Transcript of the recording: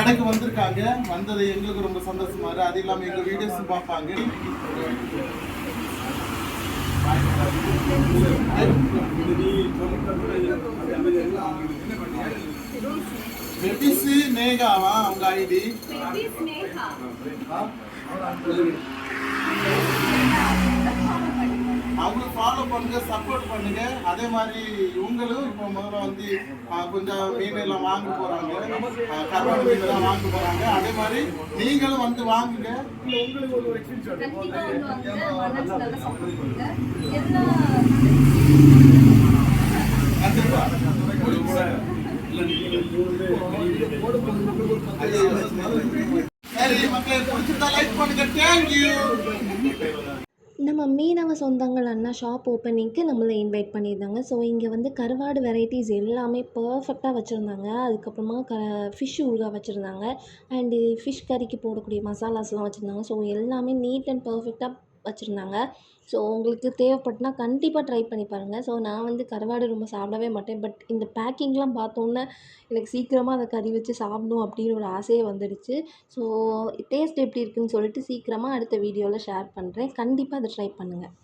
கடைக்கு வந்திருக்காங்க. வந்தது எங்களுக்கு ரொம்ப சந்தோஷமா இருக்கு. அது இல்லாமல் எங்கள் வீடியோஸும் பார்ப்பாங்க. பெபிசி நேகாவா அவங்க ஐடி? அவங்களுக்கு ஃபாலோ பண்ணுங்க, சப்போர்ட் பண்ணுங்க. அதே மாதிரி இவங்களும் இப்போ முதல்ல வந்து கொஞ்சம் மீன் எல்லாம் வாங்க போறாங்க, கருவாடு மீன் எல்லாம் வாங்க போறாங்க. அதே மாதிரி நீங்களும் வந்து வாங்குங்க. உங்களுக்கு ஒரு கண்டிப்பா சரி மக்கள், பிடிச்சிருந்தா லைக் பண்ணுங்க. தேங்க்யூ. நம்ம மீனவ சொந்தங்கள் அண்ணா ஷாப் ஓப்பனிங்க்கு நம்மளை இன்வைட் பண்ணியிருந்தாங்க. ஸோ இங்கே வந்து கருவாடு வெரைட்டிஸ் எல்லாமே பர்ஃபெக்டாக வச்சுருந்தாங்க. அதுக்கப்புறமா ஃபிஷ் ஊறுகாய் வச்சுருந்தாங்க. அண்டு ஃபிஷ் கறிக்கு போடக்கூடிய மசாலாஸ்லாம் வச்சுருந்தாங்க. ஸோ எல்லாமே நீட் அண்ட் பர்ஃபெக்டாக வச்சுருந்தாங்க. ஸோ உங்களுக்கு தேவைப்பட்டுனா கண்டிப்பாக ட்ரை பண்ணி பாருங்கள். ஸோ நான் வந்து கருவாடு ரொம்ப சாப்பிடவே மாட்டேன். பட் இந்த பேக்கிங்லாம் பார்த்தோன்னே எனக்கு சீக்கிரமாக அதை கறி வச்சு சாப்பிடணும் அப்படின்னு ஒரு ஆசையே வந்துடுச்சு. ஸோ டேஸ்ட் எப்படி இருக்குதுன்னு சொல்லிட்டு சீக்கிரமாக அடுத்த வீடியோவில் ஷேர் பண்ணுறேன். கண்டிப்பாக அதை ட்ரை பண்ணுங்கள்.